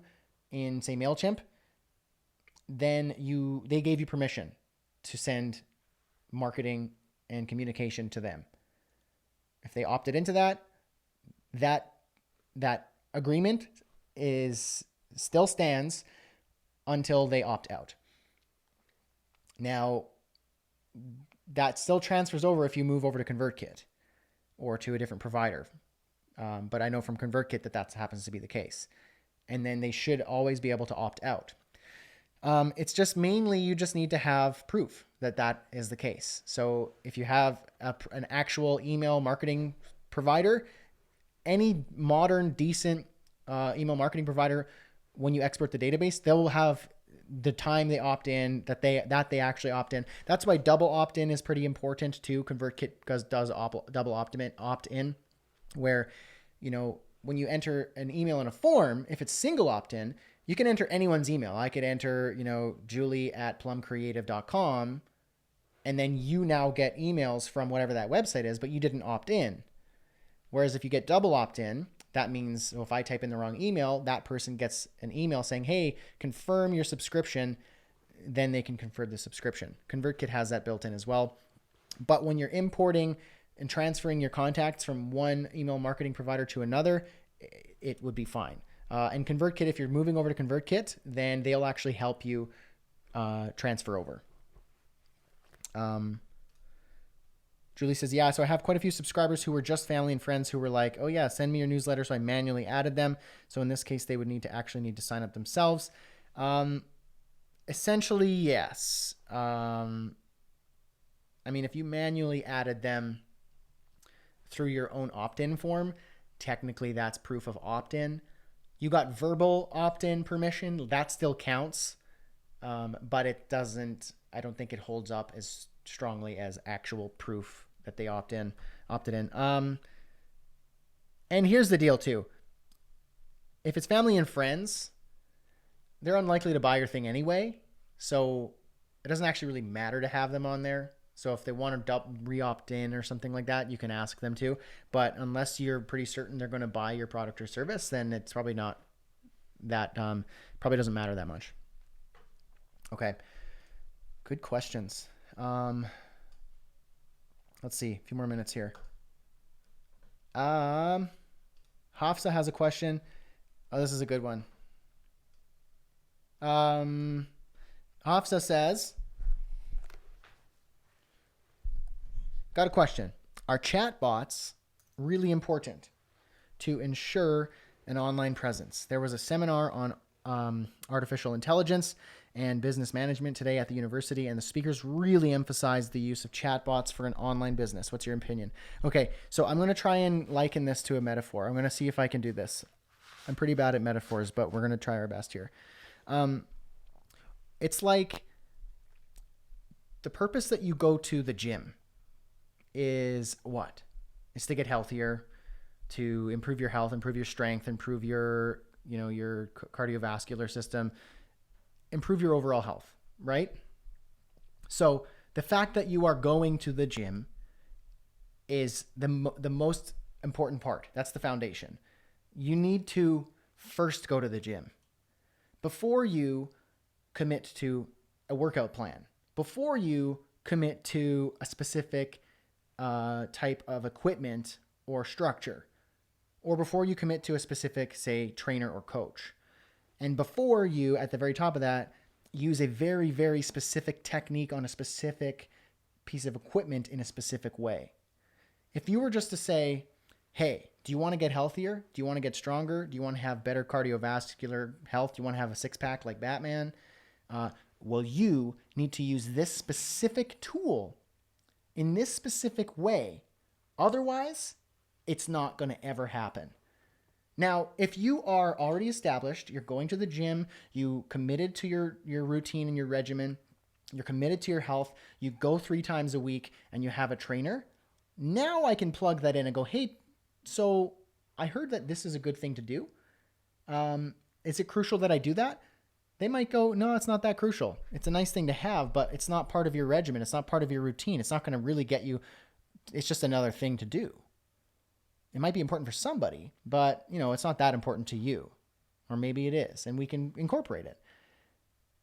Speaker 1: in, say, MailChimp, then they gave you permission to send marketing and communication to them. If they opted into that agreement still stands until they opt out. Now, that still transfers over if you move over to ConvertKit or to a different provider. But I know from ConvertKit that happens to be the case. And then they should always be able to opt out. It's just mainly you just need to have proof that is the case. So if you have an actual email marketing provider, any modern, decent email marketing provider, when you export the database, they will have the time they opt in, that they actually opt in. That's why double opt-in is pretty important too. ConvertKit does double opt-in, where, when you enter an email in a form, if it's single opt-in, you can enter anyone's email. I could enter, julie@plumcreative.com, and then you now get emails from whatever that website is, but you didn't opt in. Whereas if you get double opt-in, that means if I type in the wrong email, that person gets an email saying, hey, confirm your subscription. Then they can confirm the subscription. ConvertKit has that built in as well. But when you're importing and transferring your contacts from one email marketing provider to another, it would be fine. And ConvertKit, if you're moving over to ConvertKit, then they'll actually help you transfer over. Julie says, yeah, so I have quite a few subscribers who were just family and friends who were like, oh yeah, send me your newsletter. So I manually added them. So in this case, they would need to sign up themselves. Essentially, yes. If you manually added them through your own opt-in form, technically that's proof of opt-in. You got verbal opt-in permission, that still counts. But it doesn't, I don't think it holds up as strongly as actual proof that they opted in. And here's the deal too. If it's family and friends, they're unlikely to buy your thing anyway. So it doesn't actually really matter to have them on there. So if they want to re-opt in or something like that, you can ask them to. But unless you're pretty certain they're going to buy your product or service, then it's probably not that, probably doesn't matter that much. Okay. Good questions. Let's see, a few more minutes here. Hafsa has a question. Oh, this is a good one. Hafsa says, got a question. Are chatbots really important to ensure an online presence? There was a seminar on artificial intelligence, and business management today at the university, and the speakers really emphasized the use of chatbots for an online business. What's your opinion? Okay, so I'm going to try and liken this to a metaphor. I'm going to see if I can do this. I'm pretty bad at metaphors, but we're going to try our best here. It's like the purpose that you go to the gym is what? It's to get healthier, to improve your health, improve your strength, improve your, your cardiovascular system, improve your overall health, right? So the fact that you are going to the gym is the most important part. That's the foundation. You need to first go to the gym before you commit to a workout plan, before you commit to a specific type of equipment or structure, or before you commit to a specific, say, trainer or coach. And before you, at the very top of that, use a very, very specific technique on a specific piece of equipment in a specific way. If you were just to say, hey, do you want to get healthier? Do you want to get stronger? Do you want to have better cardiovascular health? Do you want to have a six-pack like Batman? Well, you need to use this specific tool in this specific way. Otherwise, it's not going to ever happen. Now, if you are already established, you're going to the gym, you committed to your routine and your regimen, you're committed to your health, you go 3 times a week, and you have a trainer, now I can plug that in and go, hey, so I heard that this is a good thing to do. Is it crucial that I do that? They might go, no, it's not that crucial. It's a nice thing to have, but it's not part of your regimen. It's not part of your routine. It's not going to really get you. It's just another thing to do. It might be important for somebody, but it's not that important to you. Or maybe it is, and we can incorporate it.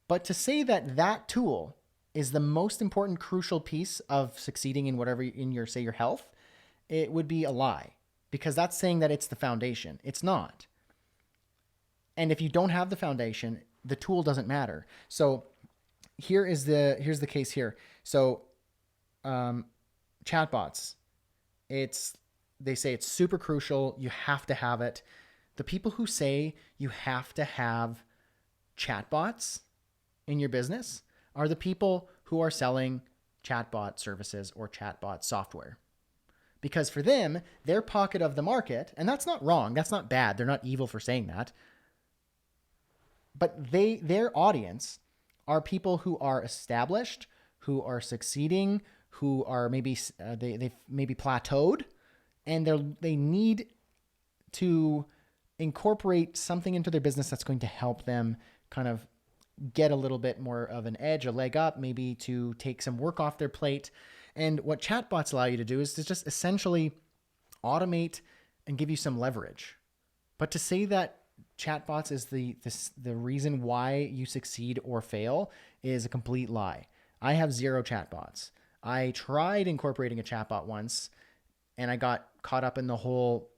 Speaker 1: But to say that tool is the most important, crucial piece of succeeding in whatever, in your health, it would be a lie, because that's saying that it's the foundation. It's not. And if you don't have the foundation, the tool doesn't matter. So here's the case here. So chatbots, they say it's super crucial. You have to have it. The people who say you have to have chatbots in your business are the people who are selling chatbot services or chatbot software. Because for them, their pocket of the market, and that's not wrong, that's not bad, they're not evil for saying that, but their audience are people who are established, who are succeeding, who are maybe they've maybe plateaued, and they need to incorporate something into their business that's going to help them kind of get a little bit more of an edge, a leg up, maybe to take some work off their plate. And what chatbots allow you to do is to just essentially automate and give you some leverage. But to say that chatbots is the reason why you succeed or fail is a complete lie. I have 0 chatbots. I tried incorporating a chatbot once, and I got caught up in the whole,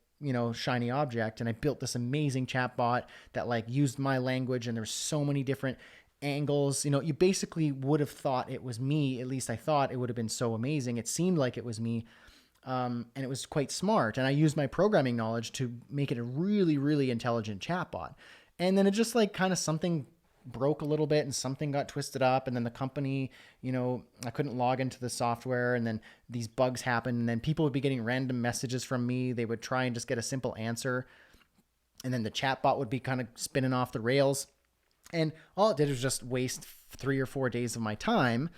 Speaker 1: shiny object, and I built this amazing chatbot that used my language, and there's so many different angles. You basically would have thought it was me. At least I thought it would have been so amazing. It seemed like it was me. And it was quite smart. And I used my programming knowledge to make it a really, really intelligent chatbot. And then it just kind of something broke a little bit and something got twisted up. And then the company, I couldn't log into the software, and then these bugs happened. And then people would be getting random messages from me. They would try and just get a simple answer. And then the chatbot would be kind of spinning off the rails. And all it did was just waste 3 or 4 days of my time,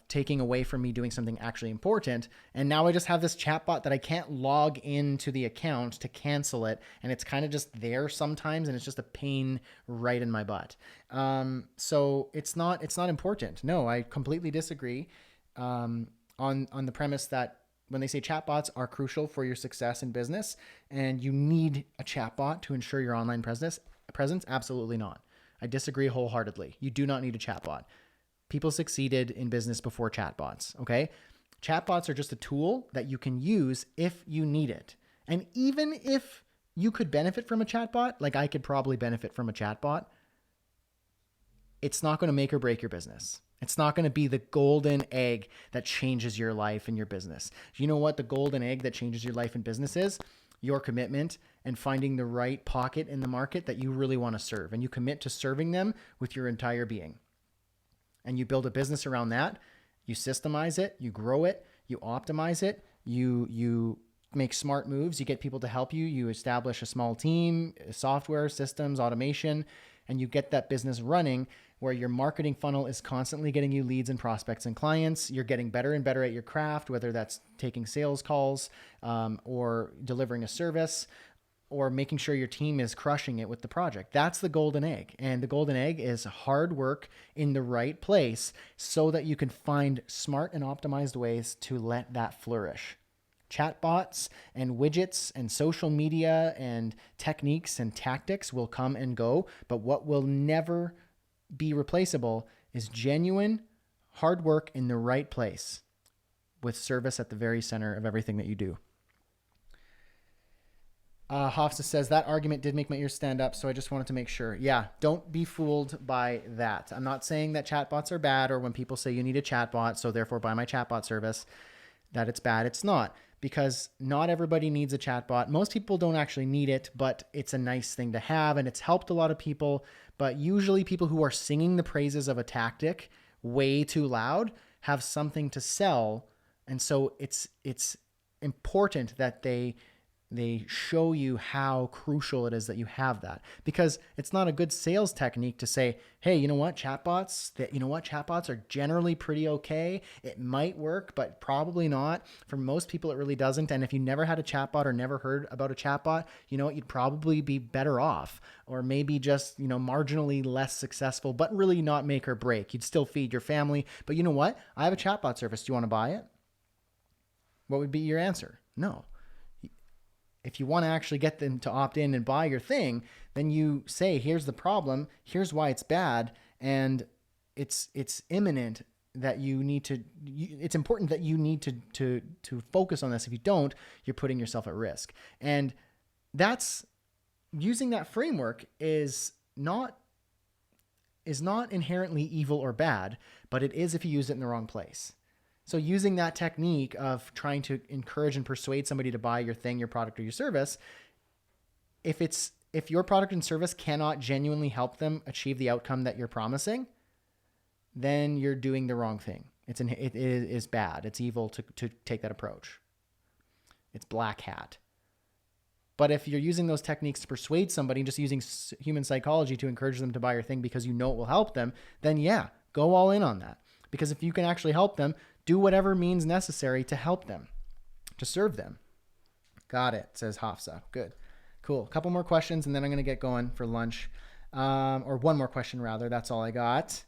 Speaker 1: taking away from me doing something actually important. And now I just have this chatbot that I can't log into the account to cancel it. And it's kind of just there sometimes, and it's just a pain right in my butt. So it's not important. No, I completely disagree on the premise that when they say chatbots are crucial for your success in business and you need a chatbot to ensure your online presence, absolutely not. I disagree wholeheartedly. You do not need a chatbot. People succeeded in business before chatbots, okay? Chatbots are just a tool that you can use if you need it. And even if you could benefit from a chatbot, like I could probably benefit from a chatbot, it's not going to make or break your business. It's not going to be the golden egg that changes your life and your business. You know what the golden egg that changes your life and business is? your commitment and finding the right pocket in the market that you really want to serve. And you commit to serving them with your entire being. And you build a business around that. You systemize it, you grow it, you optimize it, you make smart moves, you get people to help you, you establish a small team, software, systems, automation, and you get that business running where your marketing funnel is constantly getting you leads and prospects and clients. You're getting better and better at your craft, whether that's taking sales calls or delivering a service or making sure your team is crushing it with the project. That's the golden egg. And the golden egg is hard work in the right place so that you can find smart and optimized ways to let that flourish. Chatbots and widgets and social media and techniques and tactics will come and go, but what will never be replaceable is genuine hard work in the right place with service at the very center of everything that you do. Hofsa says, that argument did make my ears stand up, so I just wanted to make sure. Yeah, don't be fooled by that. I'm not saying that chatbots are bad, or when people say you need a chatbot, so therefore buy my chatbot service, that it's bad. It's not, because not everybody needs a chatbot. Most people don't actually need it, but it's a nice thing to have, and it's helped a lot of people. But usually people who are singing the praises of a tactic way too loud have something to sell, and so it's important that they show you how crucial it is that you have that, because it's not a good sales technique to say, hey, you know what, chatbots are generally pretty okay. It might work, but probably not. For most people, it really doesn't. And if you never had a chatbot or never heard about a chatbot, you know what, you'd probably be better off, or maybe just, marginally less successful, but really not make or break. You'd still feed your family. But you know what? I have a chatbot service. Do you want to buy it? What would be your answer? No. If you want to actually get them to opt in and buy your thing, then you say, here's the problem, here's why it's bad, and it's imminent that it's important that you need to focus on this. If you don't, you're putting yourself at risk. And that's using that framework is not inherently evil or bad, but it is if you use it in the wrong place. So using that technique of trying to encourage and persuade somebody to buy your thing, your product, or your service, if your product and service cannot genuinely help them achieve the outcome that you're promising, then you're doing the wrong thing. It is bad. It's evil to take that approach. It's black hat. But if you're using those techniques to persuade somebody, just using human psychology to encourage them to buy your thing because you know it will help them, then yeah, go all in on that. Because if you can actually help them, do whatever means necessary to help them, to serve them. Got it, says Hafsa. Good. Cool. A couple more questions, and then I'm going to get going for lunch. Or one more question, rather. That's all I got.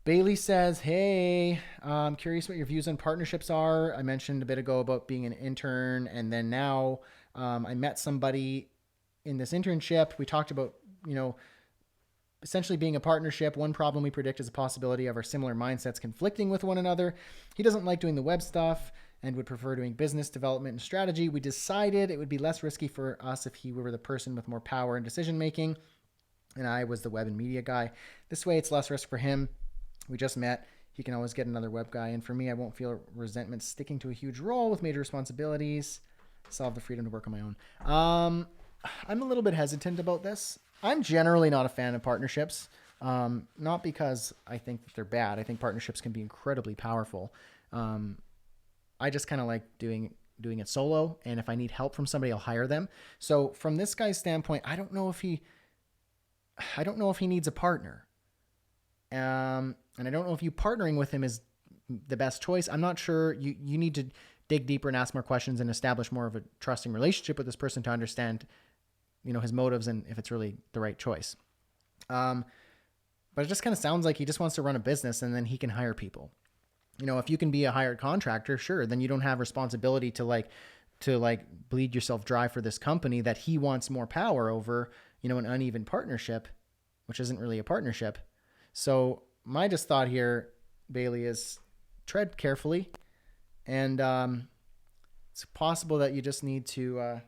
Speaker 1: Bailey says, hey, I'm curious what your views on partnerships are. I mentioned a bit ago about being an intern, and then now I met somebody in this internship. We talked about, essentially being a partnership. One problem we predict is a possibility of our similar mindsets conflicting with one another. He doesn't like doing the web stuff and would prefer doing business development and strategy. We decided it would be less risky for us if he were the person with more power and decision making, and I was the web and media guy. This way it's less risk for him. We just met. He can always get another web guy. And for me, I won't feel resentment sticking to a huge role with major responsibilities. Still have the freedom to work on my own. I'm a little bit hesitant about this. I'm generally not a fan of partnerships, not because I think that they're bad. I think partnerships can be incredibly powerful. I just kind of like doing it solo, and if I need help from somebody, I'll hire them. So from this guy's standpoint, I don't know if he needs a partner, and I don't know if you partnering with him is the best choice. I'm not sure. You need to dig deeper and ask more questions and establish more of a trusting relationship with this person to understand his motives and if it's really the right choice. But it just kind of sounds like he just wants to run a business and then he can hire people. If you can be a hired contractor, sure, then you don't have responsibility to bleed yourself dry for this company that he wants more power over, an uneven partnership, which isn't really a partnership. So my just thought here, Bailey, is tread carefully. And it's possible that you just need to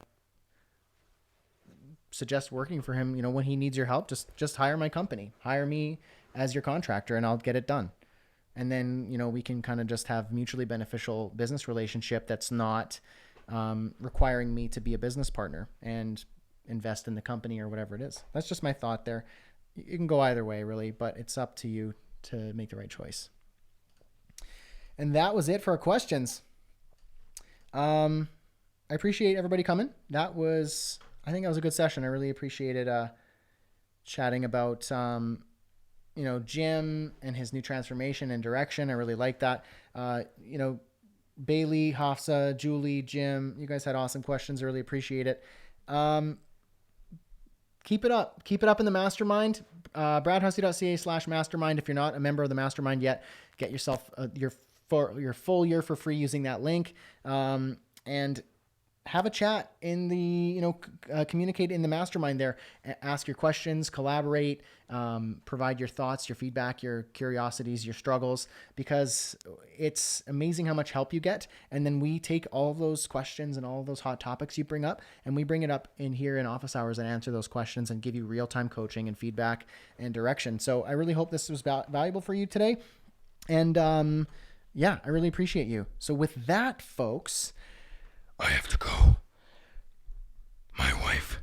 Speaker 1: suggest working for him. When he needs your help, just hire my company, hire me as your contractor, and I'll get it done. And then we can kind of just have mutually beneficial business relationship that's not requiring me to be a business partner and invest in the company or whatever it is. That's just my thought there. You can go either way, really, but it's up to you to make the right choice. And that was it for our questions. I appreciate everybody coming. I think that was a good session. I really appreciated chatting about, Jim and his new transformation and direction. I really like that. Bailey, Hafsa, Julie, Jim, you guys had awesome questions. I really appreciate it. Keep it up. Keep it up in the mastermind. bradhussey.ca/mastermind. If you're not a member of the mastermind yet, get yourself your full year for free using that link. And have a chat in the, communicate in the mastermind there. Ask your questions, collaborate, provide your thoughts, your feedback, your curiosities, your struggles, because it's amazing how much help you get. And then we take all of those questions and all of those hot topics you bring up, and we bring it up in here in office hours and answer those questions and give you real-time coaching and feedback and direction. So I really hope this was valuable for you today. And I really appreciate you. So with that, folks, I have to go. My wife